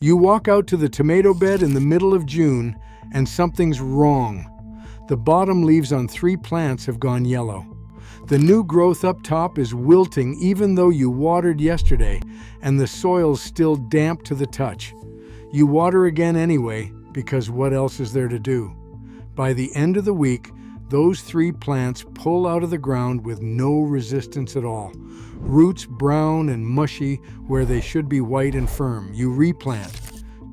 You walk out to the tomato bed in the middle of June, and something's wrong. The bottom leaves on 3 plants have gone yellow. The new growth up top is wilting even though you watered yesterday, and the soil's still damp to the touch. You water again anyway, because what else is there to do? By the end of the week, those 3 plants pull out of the ground with no resistance at all. Roots brown and mushy where they should be white and firm. You replant.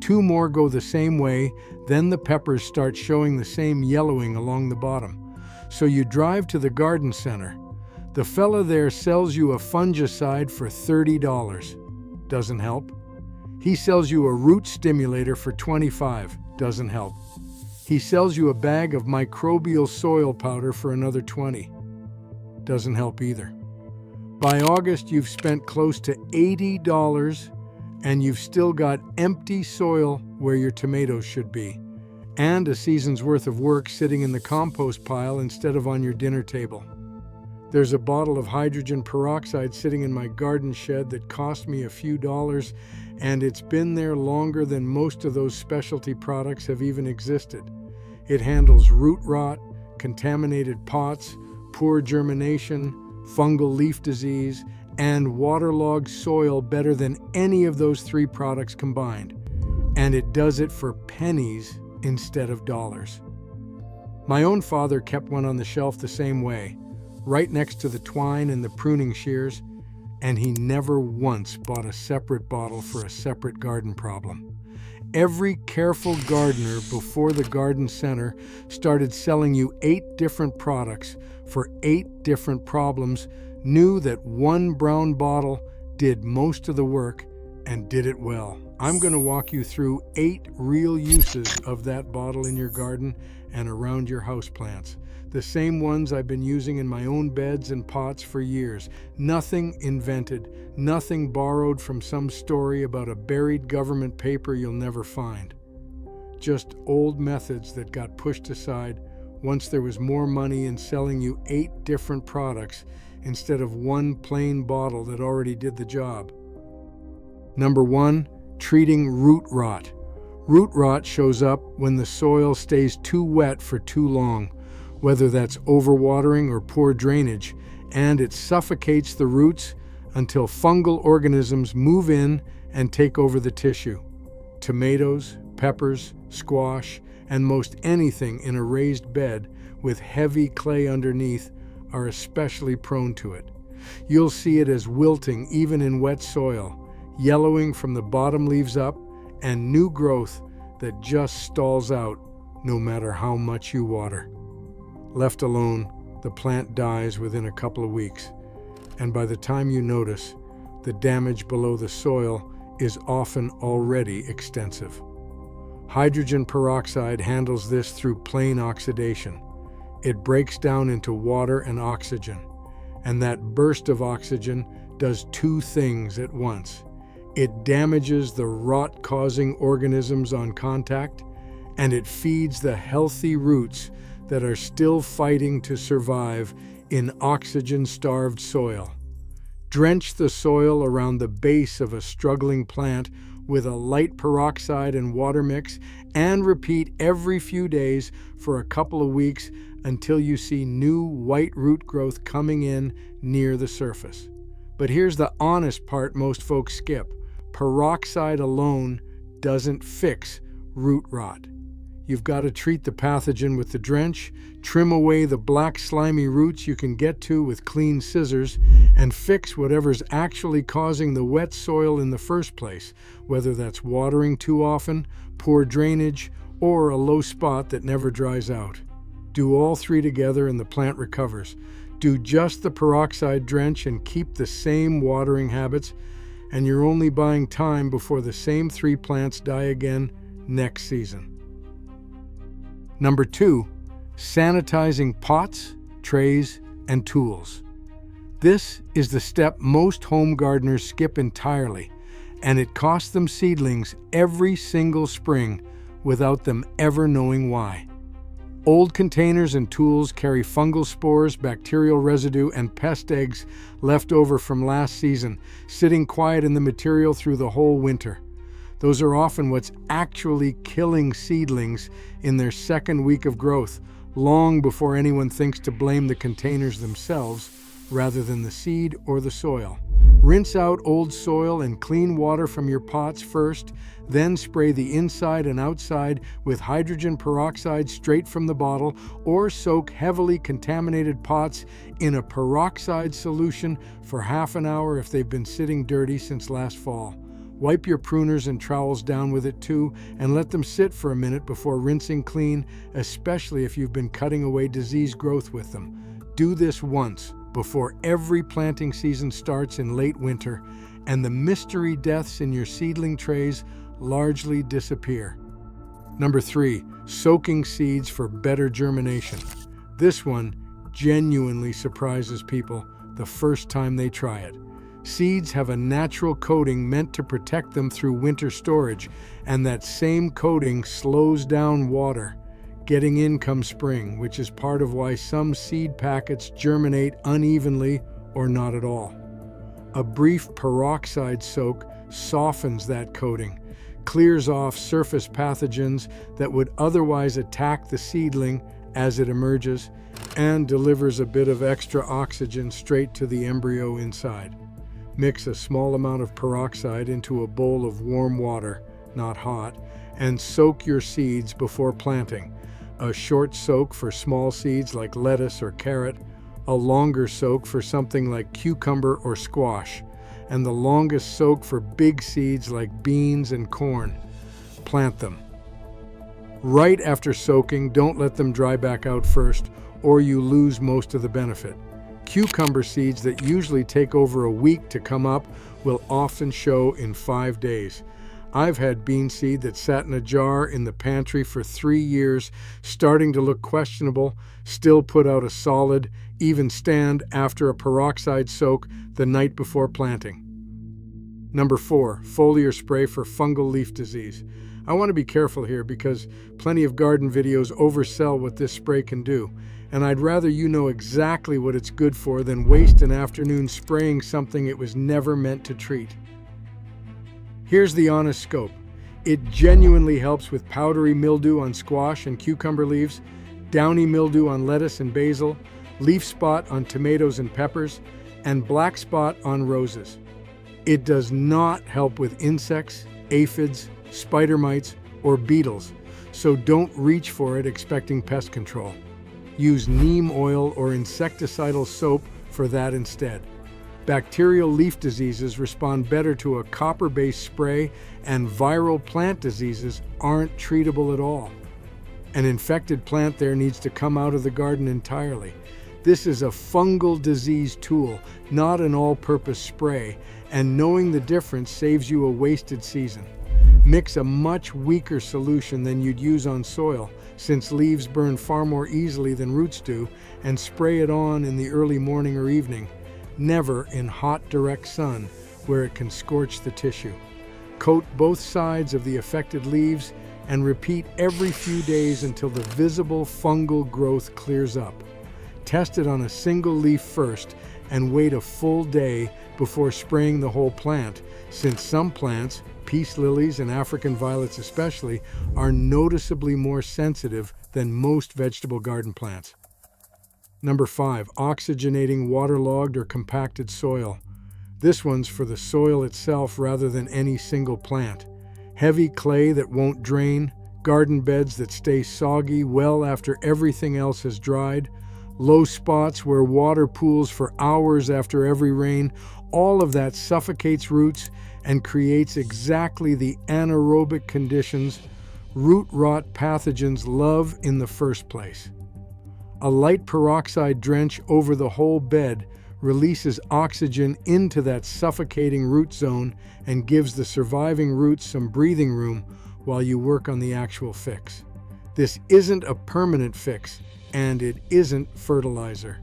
2 more go the same way, then the peppers start showing the same yellowing along the bottom. So you drive to the garden center. The fella there sells you a fungicide for $30. Doesn't help. He sells you a root stimulator for $25. Doesn't help. He sells you a bag of microbial soil powder for another $20. Doesn't help either. By August, you've spent close to $80 and you've still got empty soil where your tomatoes should be, and a season's worth of work sitting in the compost pile instead of on your dinner table. There's a bottle of hydrogen peroxide sitting in my garden shed that cost me a few dollars, and it's been there longer than most of those specialty products have even existed. It handles root rot, contaminated pots, poor germination, fungal leaf disease, and waterlogged soil better than any of those 3 products combined. And it does it for pennies instead of dollars. My own father kept one on the shelf the same way, right next to the twine and the pruning shears, and he never once bought a separate bottle for a separate garden problem. Every careful gardener before the garden center started selling you 8 different products for 8 different problems knew that one brown bottle did most of the work and did it well. I'm going to walk you through 8 real uses of that bottle in your garden and around your houseplants. The same ones I've been using in my own beds and pots for years. Nothing invented, nothing borrowed from some story about a buried government paper you'll never find. Just old methods that got pushed aside once there was more money in selling you 8 different products instead of one plain bottle that already did the job. Number 1, treating root rot. Root rot shows up when the soil stays too wet for too long, whether that's overwatering or poor drainage, and it suffocates the roots until fungal organisms move in and take over the tissue. Tomatoes, peppers, squash, and most anything in a raised bed with heavy clay underneath are especially prone to it. You'll see it as wilting even in wet soil, yellowing from the bottom leaves up, and new growth that just stalls out no matter how much you water. Left alone, the plant dies within a couple of weeks, and by the time you notice, the damage below the soil is often already extensive. Hydrogen peroxide handles this through plain oxidation. It breaks down into water and oxygen, and that burst of oxygen does 2 things at once. It damages the rot-causing organisms on contact, and it feeds the healthy roots that are still fighting to survive in oxygen-starved soil. Drench the soil around the base of a struggling plant with a light peroxide and water mix, and repeat every few days for a couple of weeks until you see new white root growth coming in near the surface. But here's the honest part most folks skip. Peroxide alone doesn't fix root rot. You've got to treat the pathogen with the drench, trim away the black slimy roots you can get to with clean scissors, and fix whatever's actually causing the wet soil in the first place, whether that's watering too often, poor drainage, or a low spot that never dries out. Do all 3 together and the plant recovers. Do just the peroxide drench and keep the same watering habits, and you're only buying time before the same 3 plants die again next season. Number 2, sanitizing pots, trays, and tools. This is the step most home gardeners skip entirely, and it costs them seedlings every single spring without them ever knowing why. Old containers and tools carry fungal spores, bacterial residue, and pest eggs left over from last season, sitting quiet in the material through the whole winter. Those are often what's actually killing seedlings in their second week of growth, long before anyone thinks to blame the containers themselves rather than the seed or the soil. Rinse out old soil and clean water from your pots first, then spray the inside and outside with hydrogen peroxide straight from the bottle, or soak heavily contaminated pots in a peroxide solution for half an hour if they've been sitting dirty since last fall. Wipe your pruners and trowels down with it too, and let them sit for a minute before rinsing clean, especially if you've been cutting away disease growth with them. Do this once before every planting season starts in late winter, and the mystery deaths in your seedling trays largely disappear. Number 3, soaking seeds for better germination. This one genuinely surprises people the first time they try it. Seeds have a natural coating meant to protect them through winter storage, and that same coating slows down water getting in come spring, which is part of why some seed packets germinate unevenly or not at all. A brief peroxide soak softens that coating, clears off surface pathogens that would otherwise attack the seedling as it emerges, and delivers a bit of extra oxygen straight to the embryo inside. Mix a small amount of peroxide into a bowl of warm water, not hot, and soak your seeds before planting. A short soak for small seeds like lettuce or carrot, a longer soak for something like cucumber or squash, and the longest soak for big seeds like beans and corn. Plant them. Right after soaking, don't let them dry back out first, or you lose most of the benefit. Cucumber seeds that usually take over a week to come up will often show in 5 days. I've had bean seed that sat in a jar in the pantry for 3 years, starting to look questionable, still put out a solid, even stand after a peroxide soak the night before planting. Number 4, foliar spray for fungal leaf disease. I want to be careful here because plenty of garden videos oversell what this spray can do, and I'd rather you know exactly what it's good for than waste an afternoon spraying something it was never meant to treat. Here's the honest scope. It genuinely helps with powdery mildew on squash and cucumber leaves, downy mildew on lettuce and basil, leaf spot on tomatoes and peppers, and black spot on roses. It does not help with insects, aphids, spider mites, or beetles, so don't reach for it expecting pest control. Use neem oil or insecticidal soap for that instead. Bacterial leaf diseases respond better to a copper-based spray, and viral plant diseases aren't treatable at all. An infected plant there needs to come out of the garden entirely. This is a fungal disease tool, not an all-purpose spray, and knowing the difference saves you a wasted season. Mix a much weaker solution than you'd use on soil, since leaves burn far more easily than roots do, and spray it on in the early morning or evening. Never in hot, direct sun, where it can scorch the tissue. Coat both sides of the affected leaves and repeat every few days until the visible fungal growth clears up. Test it on a single leaf first and wait a full day before spraying the whole plant, since some plants, peace lilies and African violets especially, are noticeably more sensitive than most vegetable garden plants. Number 5, oxygenating waterlogged or compacted soil. This one's for the soil itself rather than any single plant. Heavy clay that won't drain, garden beds that stay soggy well after everything else has dried, low spots where water pools for hours after every rain, all of that suffocates roots and creates exactly the anaerobic conditions root rot pathogens love in the first place. A light peroxide drench over the whole bed releases oxygen into that suffocating root zone and gives the surviving roots some breathing room while you work on the actual fix. This isn't a permanent fix, and it isn't fertilizer.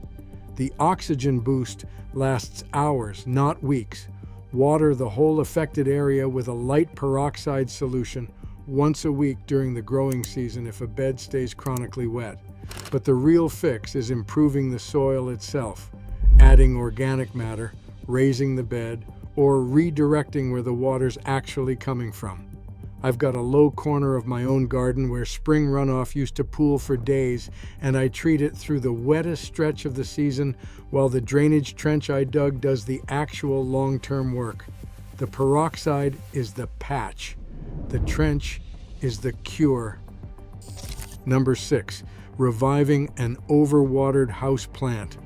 The oxygen boost lasts hours, not weeks. Water the whole affected area with a light peroxide solution once a week during the growing season if a bed stays chronically wet. But the real fix is improving the soil itself, adding organic matter, raising the bed, or redirecting where the water's actually coming from. I've got a low corner of my own garden where spring runoff used to pool for days, and I treat it through the wettest stretch of the season while the drainage trench I dug does the actual long-term work. The peroxide is the patch. The trench is the cure. Number 6, reviving an overwatered house plant.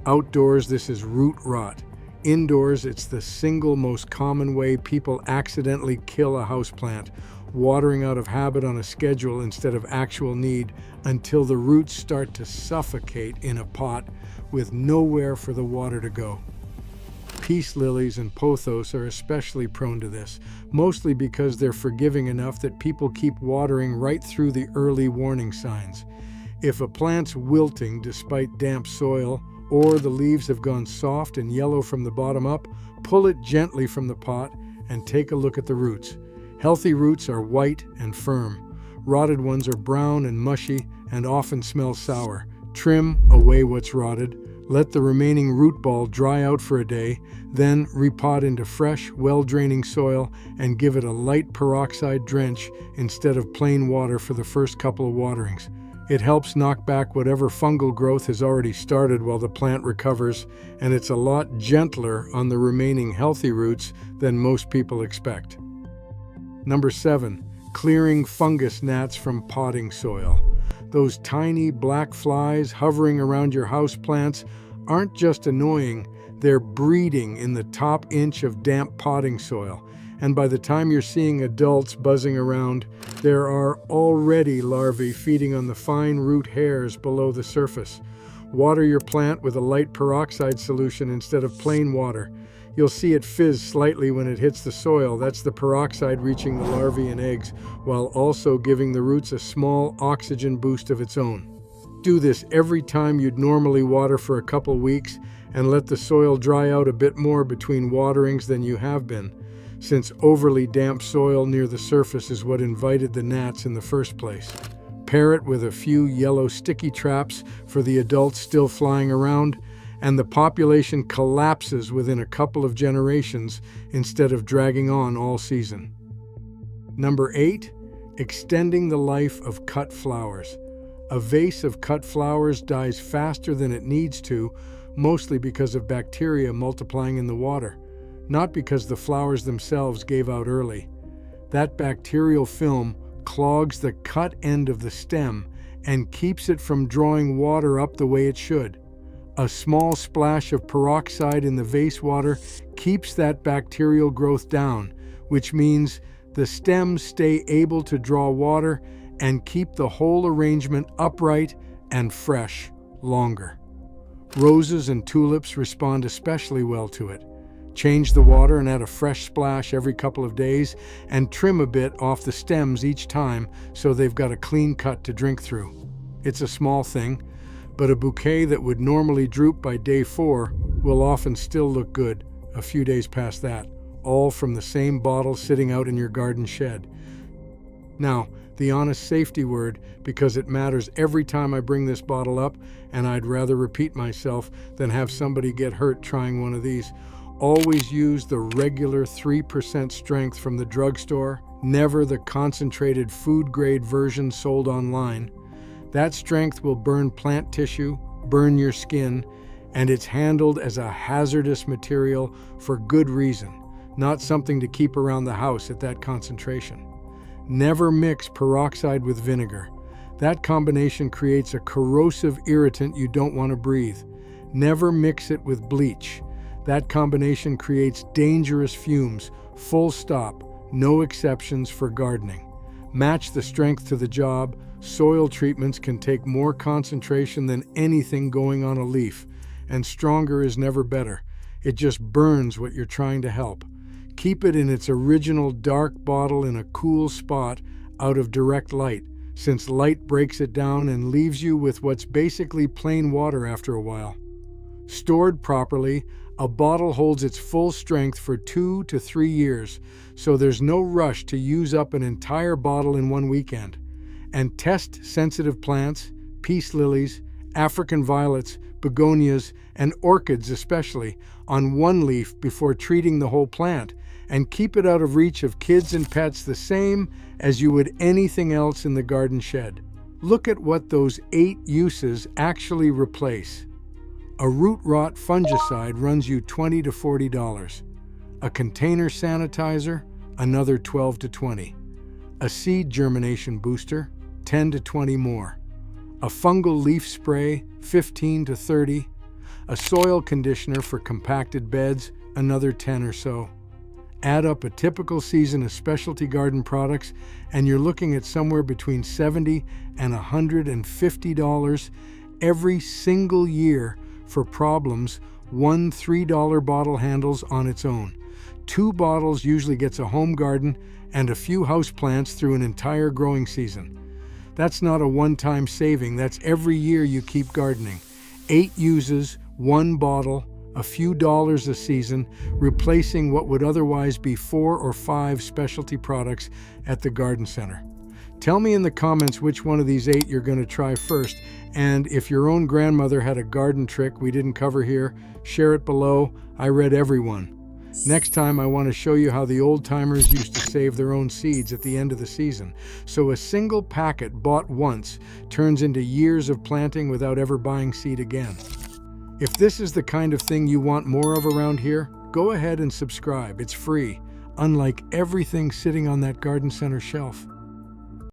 Outdoors, this is root rot. Indoors, it's the single most common way people accidentally kill a houseplant, watering out of habit on a schedule instead of actual need until the roots start to suffocate in a pot with nowhere for the water to go. Peace lilies and pothos are especially prone to this, mostly because they're forgiving enough that people keep watering right through the early warning signs. If a plant's wilting despite damp soil, or the leaves have gone soft and yellow from the bottom up, pull it gently from the pot and take a look at the roots. Healthy roots are white and firm. Rotted ones are brown and mushy and often smell sour. Trim away what's rotted. Let the remaining root ball dry out for a day, then repot into fresh, well-draining soil and give it a light peroxide drench instead of plain water for the first couple of waterings. It helps knock back whatever fungal growth has already started while the plant recovers, and it's a lot gentler on the remaining healthy roots than most people expect. Number 7, clearing fungus gnats from potting soil. Those tiny black flies hovering around your houseplants aren't just annoying, they're breeding in the top inch of damp potting soil. And by the time you're seeing adults buzzing around, there are already larvae feeding on the fine root hairs below the surface. Water your plant with a light peroxide solution instead of plain water. You'll see it fizz slightly when it hits the soil. That's the peroxide reaching the larvae and eggs, while also giving the roots a small oxygen boost of its own. Do this every time you'd normally water for a couple weeks, and let the soil dry out a bit more between waterings than you have been, since overly damp soil near the surface is what invited the gnats in the first place. Pair it with a few yellow sticky traps for the adults still flying around, and the population collapses within a couple of generations instead of dragging on all season. Number 8, extending the life of cut flowers. A vase of cut flowers dies faster than it needs to, mostly because of bacteria multiplying in the water, not because the flowers themselves gave out early. That bacterial film clogs the cut end of the stem and keeps it from drawing water up the way it should. A small splash of peroxide in the vase water keeps that bacterial growth down, which means the stems stay able to draw water and keep the whole arrangement upright and fresh longer. Roses and tulips respond especially well to it. Change the water and add a fresh splash every couple of days, and trim a bit off the stems each time so they've got a clean cut to drink through. It's a small thing, but a bouquet that would normally droop by day 4 will often still look good a few days past that, all from the same bottle sitting out in your garden shed. Now, the honest safety word, because it matters every time I bring this bottle up, and I'd rather repeat myself than have somebody get hurt trying one of these. Always use the regular 3% strength from the drugstore, never the concentrated food-grade version sold online. That strength will burn plant tissue, burn your skin, and it's handled as a hazardous material for good reason, not something to keep around the house at that concentration. Never mix peroxide with vinegar. That combination creates a corrosive irritant you don't want to breathe. Never mix it with bleach. That combination creates dangerous fumes, full stop, no exceptions for gardening. Match the strength to the job. Soil treatments can take more concentration than anything going on a leaf, and stronger is never better. It just burns what you're trying to help. Keep it in its original dark bottle in a cool spot out of direct light, since light breaks it down and leaves you with what's basically plain water after a while. Stored properly, a bottle holds its full strength for 2 to 3 years, so there's no rush to use up an entire bottle in one weekend. And test sensitive plants, peace lilies, African violets, begonias, and orchids especially, on one leaf before treating the whole plant, and keep it out of reach of kids and pets the same as you would anything else in the garden shed. Look at what those 8 uses actually replace. A root rot fungicide runs you $20 to $40. A container sanitizer, another $12 to $20. A seed germination booster, $10 to $20 more. A fungal leaf spray, $15 to $30. A soil conditioner for compacted beds, another $10 or so. Add up a typical season of specialty garden products, and you're looking at somewhere between $70 and $150 every single year for problems. 1 $3 bottle handles on its own. 2 bottles usually gets a home garden and a few houseplants through an entire growing season. That's not a one-time saving, that's every year you keep gardening. 8 uses, 1 bottle, a few dollars a season, replacing what would otherwise be 4 or 5 specialty products at the garden center. Tell me in the comments which one of these 8 you're going to try first, and if your own grandmother had a garden trick we didn't cover here, share it below. I read every one. Next time I want to show you how the old-timers used to save their own seeds at the end of the season, so a single packet bought once turns into years of planting without ever buying seed again. If this is the kind of thing you want more of around here, go ahead and subscribe. It's free, unlike everything sitting on that garden center shelf.